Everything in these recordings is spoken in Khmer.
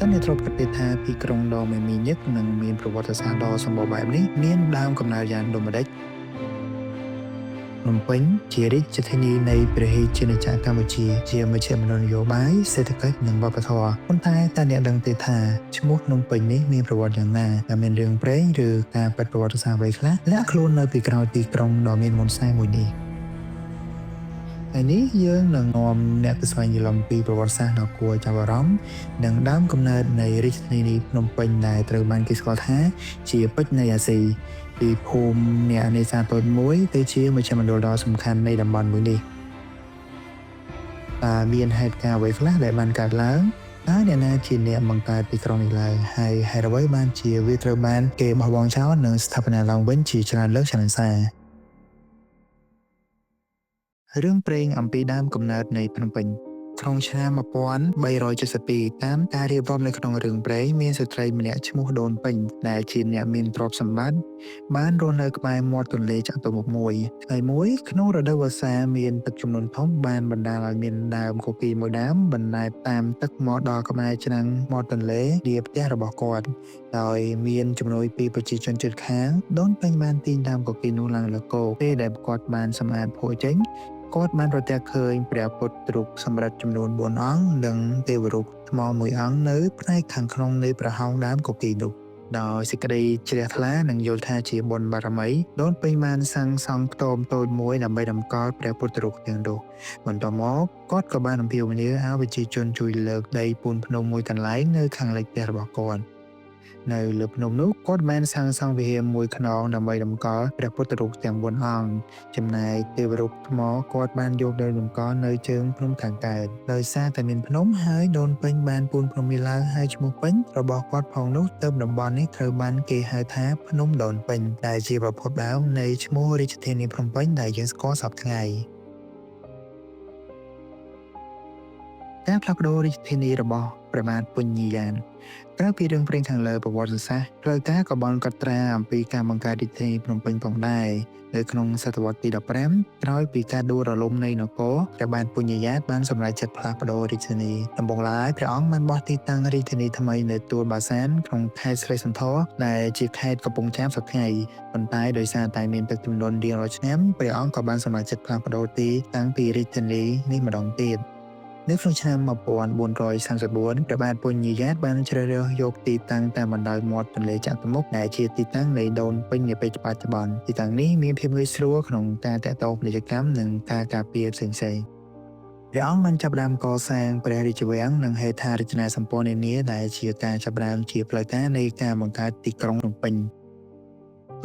តើអ្នកធ្លាប់គិតទេថាទីក្រុងដ៏មមាញឹកនិងមានប្រវត្តិសាស្ត្រដ៏សម្បូរបែបនេះមានដើមកំណើតយ៉ាងដូចម្តេចភ្នំពេញជារាជធានីនៃព្រះរាជាណាចក្រកម្ពុជាជាមជ្ឈមណ្ឌលនយោបាយសេដ្ឋកិច្ចនិងវប្បធម៌ប៉ុន្តែតើអ្នកដឹងទេថាឈ្មោះភ្នំពេញនេះមានប្រវត្តិយ៉ាងណាតើមានរឿងព្រេងឬការពិតប្រវត្តិសាស្ត្រអ្វីខ្លះលាក់ខ្លួននៅពីក្រោយទីក្រុងដ៏មានមុនសែមួយនេះថ្ងៃនេះយើងនឹងនាំអ្នកទៅស្វែងយល់អំពីប្រវត្តិសាស្ត្រដ៏គួរចាប់អារម្មណ៍និងដើមកំណើតនៃរាជធានីភ្នំពេញដែលត្រូវបានគេស្គាល់ថាជាពេជ្រនៃអាស៊ីពីភូមិអ្នកនេសាទតូចមួយទៅជាមជ្ឈមណ្ឌលដ៏សំខាន់នៃតំបន់មួយនេះតើមានហេតុការណ៍អ្វីខ្លះដែលបានកើតឡើងតើអ្នកណាជាអ្នកបង្កើតទីក្រុងនេះឡើងហើយហេតុអ្វីបានជាវាត្រូវបានគេបោះបង់ចោលនិងស្ថាបនាឡើងវិញជាច្រើនលើកច្រើនសាររឿងព្រេងអំពីដើមកំណើតនៃភ្នំពេញក្នុងឆ្នាំ1372តាមការរៀបរាប់នៅក្នុងរឿងព្រេងមានស្ត្រីម្នាក់ឈ្មោះដូនពេញដែលជាអ្នកមានទ្រព្យសម្បត្តិបានរស់នៅក្បែរមាត់ទន្លេចតុមុខមួយថ្ងៃមួយក្នុងរដូវវស្សាមានទឹកជំនន់ធំបានបណ្ដាលឲ្យមានដើមគគីរមួយដើមបណ្ដែតតាមទឹកមកដល់ក្បែរឆ្នាំងមាត់ទន្លេជាផ្ទះរបស់គាត់ដោយមានជំនួយពីប្រជាជនជិតខាងដូនពេញបានទាញដើមគគីរនោះឡើងលើគោពេលដែលគាត់បានសម្អាតភក់ចេញគាត់បានប្រទះឃើញព្រះពុទ្ធរូបសម្រិតចំនួន4អង្គនិងទេវរូបថ្មមួយអង្គនៅផ្នែកខាងក្នុងនៃប្រហោងដើមគគីរនោះដោយសេចក្តីជ្រះថ្លានិងយល់ថាជាបុណ្យបារមីដូនពេញបានសាងសង់ខ្ទមតូចមួយដើម្បីតម្កល់ព្រះពុទ្ធរូបទាំងនោះបន្ទាប់មកគាត់ក៏បានអំពាវនាវឲ្យប្រជាជនជួយលើកដីពូនភ្នំមួយកន្លែងនៅខាងលិចផ្ទះរបស់គាត់នៅលើភ្នំនោះគាត់បានសាងសង់វិហារមួយខ្នងដើម្បីតម្កល់ព្រះពុទ្ធរូបទាំង4អង្គចំណែកទេវរូបថ្មគាត់បានយកទៅតម្កល់នៅជើងភ្នំខាងកើតដោយសារតែមានភ្នំហើយដូនពេញបានពូនភ្នំនេះឡើងហើយឈ្មោះពេញរបស់គាត់ផងនោះទើបតំបន់នេះត្រូវបានគេហៅថាភ្នំដូនពេញដែលជាប្រភពដើមនៃឈ្មោះរាជធានីភ្នំពេញដែលយើងស្គាល់សព្វថ្ងៃការផ្លាស់ប្ដូររាជធានីរបស់ព្រះបាទពញាយ៉ានក្រៅពីរឿងព្រេងខាងលើប្រវត្តិសាស្ត្រផ្លូវការក៏បានកត់ត្រាអំពីការបង្កើតរាជធានីភ្នំពេញផងដែរនៅក្នុងសតវត្សទី15ក្រោយពីការដួលរលំនៃនគរព្រះបាទពញាយ៉ាតបានសម្រេចចិត្តផ្លាស់ប្ដូររាជធានីដំបូងឡើយព្រះអង្គបានបោះទីតាំងរាជធានីថ្មីនៅទួលបាសានក្នុងខេត្តស្រីសន្ធរដែលជាខេត្តកំពង់ចាមសព្វថ្ងៃប៉ុន្តែដោយសារតែមានទឹកជំនន់រៀងរាល់ឆ្នាំព្រះអង្គក៏បានសម្រេចចិត្តផ្លាស់ប្ដូរទីតាំងពីរាជធានីនេះម្ដងទៀតនៅក្នុងឆ្នាំ1434ព្រះបាទពញាយ៉ាតបានជ្រើសរើសយកទីតាំងតាមបណ្ដោយមាត់ទន្លេចតុមុខដែលជាទីតាំងនៃដូនពេញនាពេលបច្ចុប្បន្នទីតាំងនេះមានភាពងាយស្រួលក្នុងការតាក់ទងពាណិជ្ជកម្មនិងការការពារផ្សេងៗព្រះអង្គបានចាប់ផ្ដើមកសាងព្រះរាជវាំងនិងហេដ្ឋារចនាសម្ព័ន្ធនានាដែលជាការចាប់ផ្ដើមជាផ្លូវការនៃការបង្កើតទីក្រុងភ្នំពេញ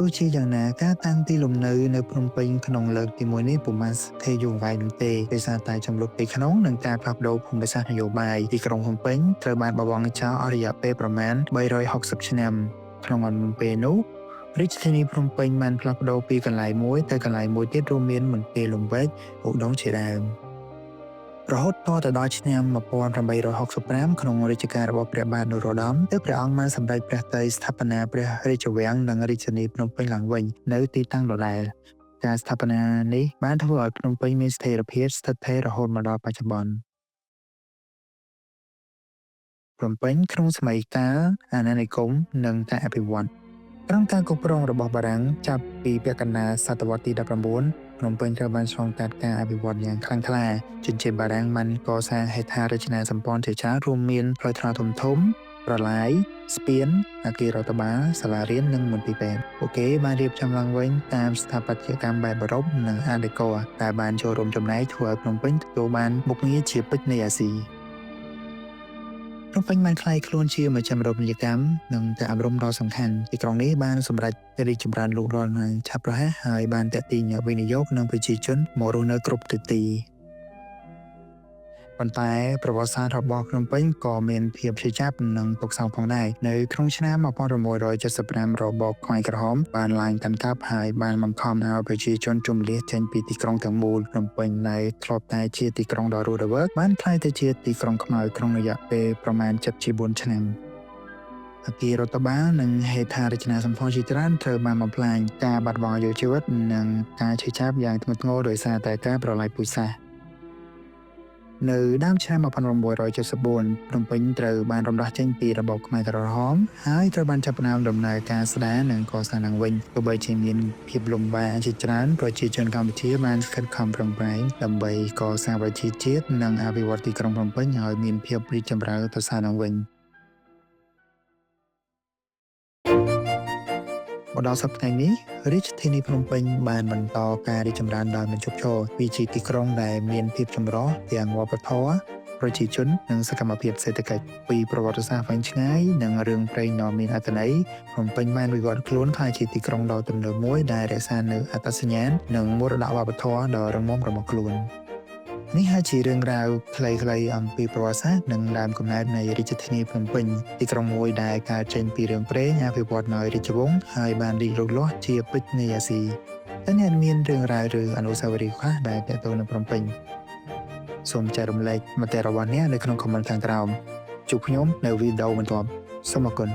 ទោះជាយ៉ាងណាការតាំងទីលំនៅនៅភ្នំពេញក្នុងលើកទី1នេះពុំបានស្ថិតយូរអង្វែងនោះទេដោយសារតែចំនួនទីក្នុងនិងការផ្លាស់ប្ដូរភូមិសាស្ត្រនយោបាយទីក្រុងភ្នំពេញត្រូវបានបោះបង់ចោលអស់រយៈពេលប្រមាណ360ឆ្នាំក្នុងអំឡុងពេលនោះរាជធានីភ្នំពេញបានផ្លាស់ប្ដូរពីកន្លែងមួយទៅកន្លែងមួយទៀតរួមមានមន្ទីរលំពេចឧដុង្គជាដើមរហូតតទៅដល់ឆ្នាំ1865ក្នុងរជ្ជកាលរបស់ព្រះបាទនរោត្តមទើបព្រះអង្គបានសម្រេចព្រះទ័យស្ថាបនាព្រះរាជវាំងនិងរាជធានីភ្នំពេញឡើងវិញនៅទីតាំងដដែលការស្ថាបនានេះបានធ្វើឲ្យភ្នំពេញមានស្ថិរភាពស្ថិតស្ថេររហូតមកដល់បច្ចុប្បន្នភ្នំពេញក្នុងសម័យកាលអាណានិគមនិងការអភិវឌ្ឍក្រោមការគ្រប់គ្រងរបស់បារាំងចាប់ពីពាក់កណ្ដាលសតវត្សទី19ភ្នំពេញត្រូវបានឆ្លងកាត់ការអភិវឌ្ឍយ៉ាងខ្លាំងក្លាជនជាតិបារាំងបានកសាងហេដ្ឋារចនាសម្ព័ន្ធជាច្រើនរួមមានផ្លូវថ្នល់ធំៗប្រឡាយស្ពានអគាររដ្ឋបាលសាលារៀននិងមន្ទីរពេទ្យពួកគេបានរៀបចំឡើងវិញតាមស្ថាបត្យកម្មបែបអឺរ៉ុបនិងអាដេកូដែលបានចូលរួមចំណែកធ្វើឲ្យភ្នំពេញទទួលបានមុខងារជាពេជ្រនៃអាស៊ីភ្នំពេញបានក្លាយខ្លួនជាមជ្ឈមណ្ឌលពាណិជ្ជកម្មនិងការអប់រំដ៏សំខាន់ទីក្រុងនេះបានសម្រេចរីកចម្រើនលូតលាស់យ៉ាងឆាប់រហ័សហើយបានទាក់ទាញអ្នកវិនិយោគនិងប្រជាជនមករស់នៅគ្រប់ទិសទីប៉ុន្តែប្រវត្តិសាស្ត្ររបស់ភ្នំពេញក៏មានភាពឈឺចាប់និងទុក្ខសោកផងដែរនៅក្នុងឆ្នាំ1675របបខ្មែរក្រហមបានឡើងកាន់កាប់ហើយបានបង្ខំឲ្យប្រជាជនជម្លៀសចេញពីទីក្រុងទាំងមូលភ្នំពេញដែលធ្លាប់តែជាទីក្រុងដ៏រស់រវើកបានក្លាយទៅជាទីក្រុងខ្មៅក្នុងរយៈពេលប្រមាណ74ឆ្នាំអគាររដ្ឋបាលនិងហេដ្ឋារចនាសម្ព័ន្ធជាច្រើនត្រូវបានបំផ្លាញការបាត់បង់អាយុជីវិតនិងការឈឺចាប់យ៉ាងធ្ងន់ធ្ងរដោយសារតែការប្រល័យពូជសាសន៍ នៅដើមឆ្នាំ1974ភ្នំពេញត្រូវបានរំដោះចេញពីរបបខ្មែរក្រហមហើយត្រូវបានចាប់ផ្ដើមដំណើរការស្ដារនិងកសាងឡើងវិញទោះបីជាមានភាពលំបាកជាច្រើនប្រជាជនកម្ពុជាបានខិតខំប្រឹងប្រែងដើម្បីកសាងប្រជាជាតិនិងអភិវឌ្ឍទីក្រុងភ្នំពេញឲ្យមានភាពរីកចម្រើនប្រសើរឡើងវិញមកដល់សប្តាហ៍នេះរាជធានីភ្នំពេញបានបន្តការរីកចម្រើនដោយមិនឈប់ឈរវាជាទីក្រុងដែលមានភាពចម្រុះទាំងវប្បធម៌ប្រជាជននិងសកម្មភាពសេដ្ឋកិច្ចពីប្រវត្តិសាស្ត្រវែងឆ្ងាយនិងរឿងព្រេងដ៏មានអត្ថន័យភ្នំពេញបានវិវត្តខ្លួនក្លាយជាទីក្រុងដ៏ទំនើបមួយដែលរក្សានូវអត្តសញ្ញាណនិងមរតកវប្បធម៌ដ៏រឹងមាំរបស់ខ្លួននេះហើយជារឿងរ៉ាវខ្លីៗអំពីប្រវត្តិសាស្ត្រនិងដើមកំណើតនៃរាជធានីភ្នំពេញទីក្រុងមួយដែលកើតចេញពីរឿងព្រេងអភិវឌ្ឍដោយរាជវង្សហើយបានរីកលូតលាស់ជាពេជ្រនៃអាស៊ីតែអ្នកមានរឿងរ៉ាវឬអនុស្សាវរីយ៍ខ្លះដែលទាក់ទងនឹងភ្នំពេញសូមចែករំលែកមតិរបស់អ្នកនៅក្នុងខមមិនខាងក្រោមជួបខ្ញុំនៅវីដេអូបន្ទាប់សូមអរគុណ